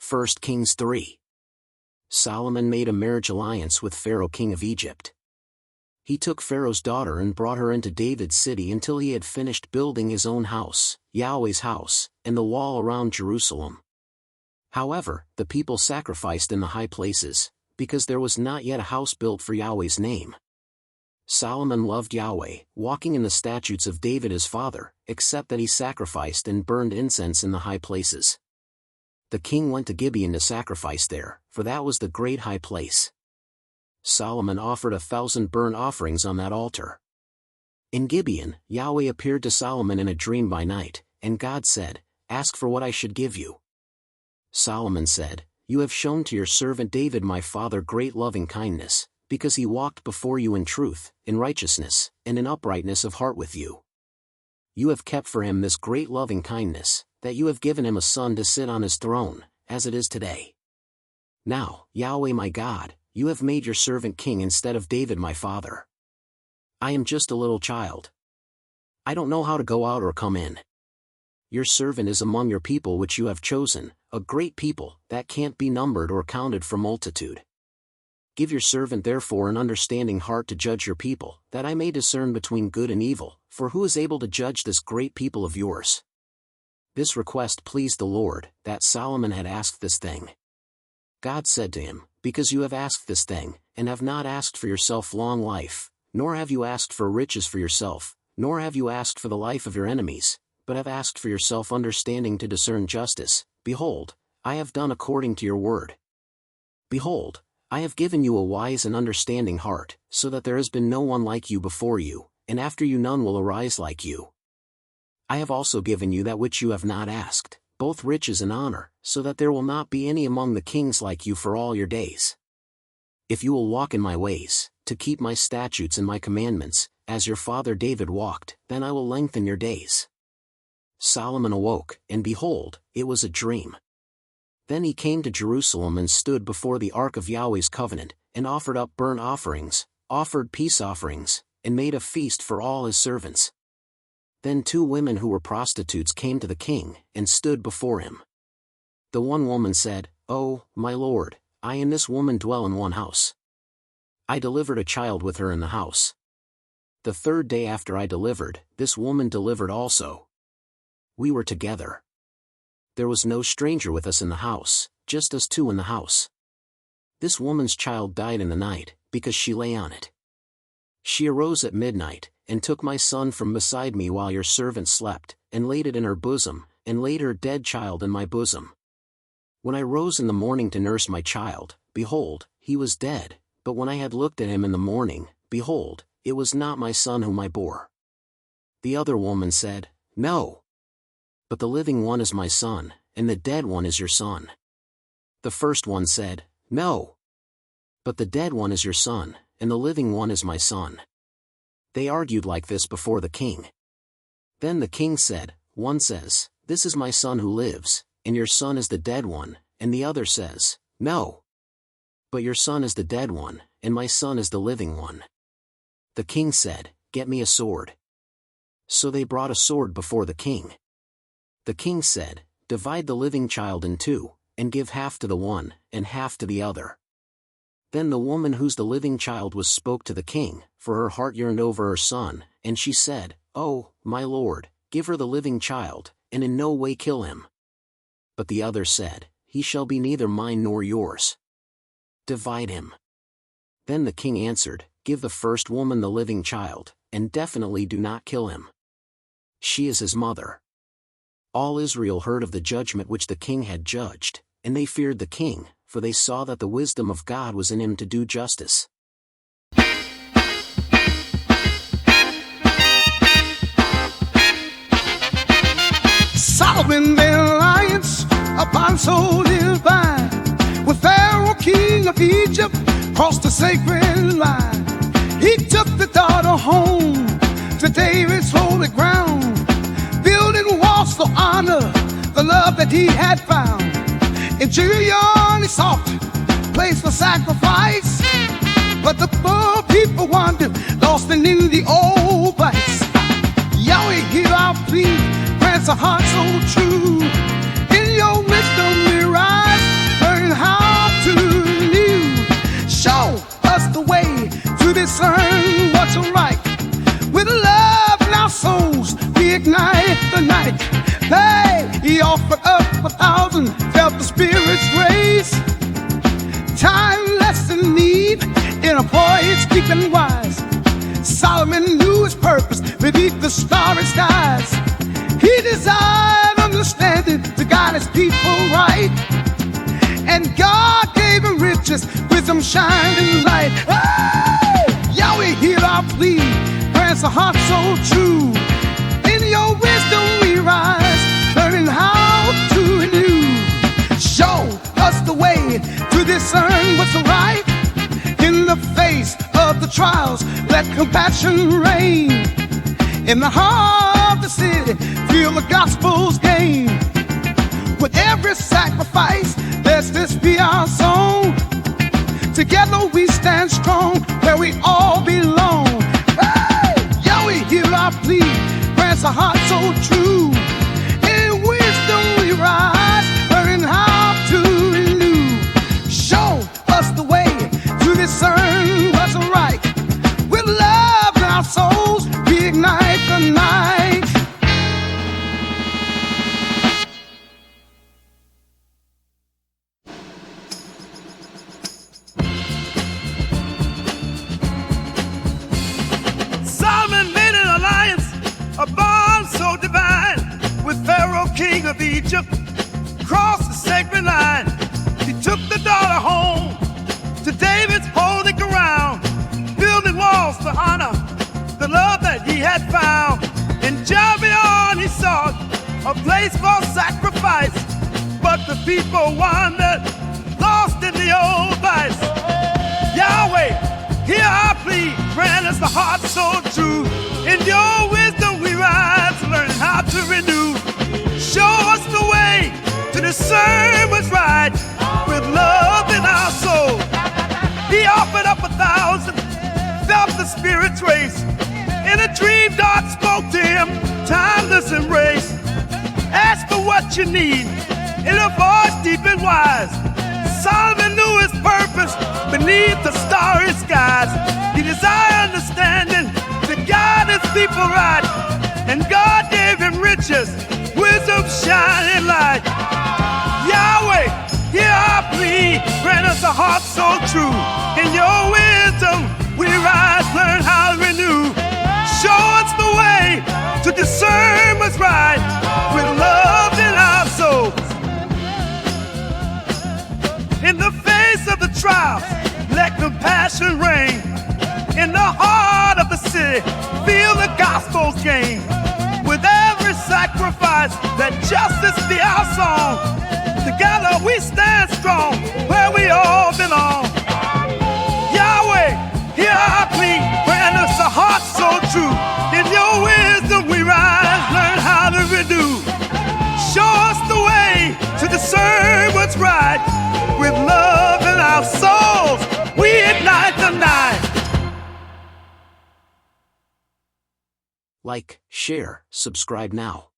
1 Kings 3. Solomon made a marriage alliance with Pharaoh king of Egypt. He took Pharaoh's daughter and brought her into David's city until he had finished building his own house, Yahweh's house, and the wall around Jerusalem. However, the people sacrificed in the high places, because there was not yet a house built for Yahweh's name. Solomon loved Yahweh, walking in the statutes of David his father, except that he sacrificed and burned incense in the high places. The king went to Gibeon to sacrifice there, for that was the great high place. Solomon offered 1,000 burnt offerings on that altar. In Gibeon, Yahweh appeared to Solomon in a dream by night, and God said, "Ask for what I should give you." Solomon said, "You have shown to your servant David my father great loving kindness, because he walked before you in truth, in righteousness, and in uprightness of heart with you. You have kept for him this great loving kindness, that you have given him a son to sit on his throne, as it is today. Now, Yahweh my God, you have made your servant king instead of David my father. I am just a little child. I don't know how to go out or come in. Your servant is among your people which you have chosen, a great people, that can't be numbered or counted for multitude. Give your servant therefore an understanding heart to judge your people, that I may discern between good and evil, for who is able to judge this great people of yours?" This request pleased the Lord, that Solomon had asked this thing. God said to him, "Because you have asked this thing, and have not asked for yourself long life, nor have you asked for riches for yourself, nor have you asked for the life of your enemies, but have asked for yourself understanding to discern justice, behold, I have done according to your word. Behold, I have given you a wise and understanding heart, so that there has been no one like you before you, and after you none will arise like you. I have also given you that which you have not asked, both riches and honor, so that there will not be any among the kings like you for all your days. If you will walk in my ways, to keep my statutes and my commandments, as your father David walked, then I will lengthen your days." Solomon awoke, and behold, it was a dream. Then he came to Jerusalem and stood before the ark of Yahweh's covenant, and offered up burnt offerings, offered peace offerings, and made a feast for all his servants. Then 2 women who were prostitutes came to the king, and stood before him. The one woman said, "Oh, my lord, I and this woman dwell in one house. I delivered a child with her in the house. The 3rd day after I delivered, this woman delivered also. We were together. There was no stranger with us in the house, just us 2 in the house. This woman's child died in the night, because she lay on it. She arose at midnight, and took my son from beside me while your servant slept, and laid it in her bosom, and laid her dead child in my bosom. When I rose in the morning to nurse my child, behold, he was dead, but when I had looked at him in the morning, behold, it was not my son whom I bore." The other woman said, "No. But the living one is my son, and the dead one is your son." The first one said, "No. But the dead one is your son, and the living one is my son." They argued like this before the king. Then the king said, "One says, 'This is my son who lives,' and your son is the dead one, and the other says, 'No. But your son is the dead one, and my son is the living one.'" The king said, "Get me a sword." So they brought a sword before the king. The king said, "Divide the living child in 2, and give half to the one, and half to the other." Then the woman whose the living child was spoke to the king, for her heart yearned over her son, and she said, "Oh, my lord, give her the living child, and in no way kill him." But the other said, "He shall be neither mine nor yours. Divide him." Then the king answered, "Give the first woman the living child, and definitely do not kill him. She is his mother." All Israel heard of the judgment which the king had judged, and they feared the king, for they saw that the wisdom of God was in him to do justice. Solomon made an alliance upon so divine, with Pharaoh king of Egypt crossed the sacred line. He took the daughter home to David's holy ground, building walls to honor the love that he had found. In Gibeon he sought place for sacrifice, but the poor people wandered, lost and in the old place. Yahweh, hear our plea, grants a heart so true. In your wisdom we rise, of the Spirit's race. Timeless in need, in a voice deep and wise. Solomon knew his purpose beneath the starry skies. He desired understanding to guide his people right. And God gave him riches, wisdom, shining light. Oh! Yahweh, hear our plea, grants a heart so true. In your wisdom we rise, learning how to renew. Show us the way to discern what's right. In the face of the trials, let compassion reign. In the heart of the city, feel the gospel's gain. With every sacrifice, let's this be our song. Together we stand strong, where we all belong. Hey! Yahweh, hear our plea, grants a heart so true. In wisdom we rise, learning how to renew. Show us the way to discern what's right. With love in our souls, we ignite the night. Solomon made an alliance, a bond so divine, with Pharaoh, king of Egypt, crossed the sacred line. He took the daughter home to David's holy ground, building walls to honor the love that he had found. In Gibeon he sought a place for sacrifice, but the people wandered, lost in the old vice. Yahweh, hear our plea, grant us the heart so true. In your wisdom we rise, learning how to renew. Show us the way to discern what's right, with love in our soul. He offered up 1,000, felt the Spirit's race. In a dream God spoke to him, timeless embrace. Ask for what you need, in a voice deep and wise. Solomon knew his purpose beneath the starry skies. He desired understanding to guide his people right. And God gave him riches, wisdom, shining light. Yahweh, hear our plea, grant us a heart so true. In your wisdom we rise, learn how to renew. Show us the way to discern what's right, with love in our souls. In the face of the trials, let compassion reign. In the heart of the city, feel the gospel's gain. With every sacrifice, let justice be our song. Together we stand strong, where we all belong. Yahweh, hear our plea, grant us a heart so true. In your wisdom we rise, learn how to renew. Show us the way to discern what's right. With love in our souls, we ignite the night. Like, share, subscribe now.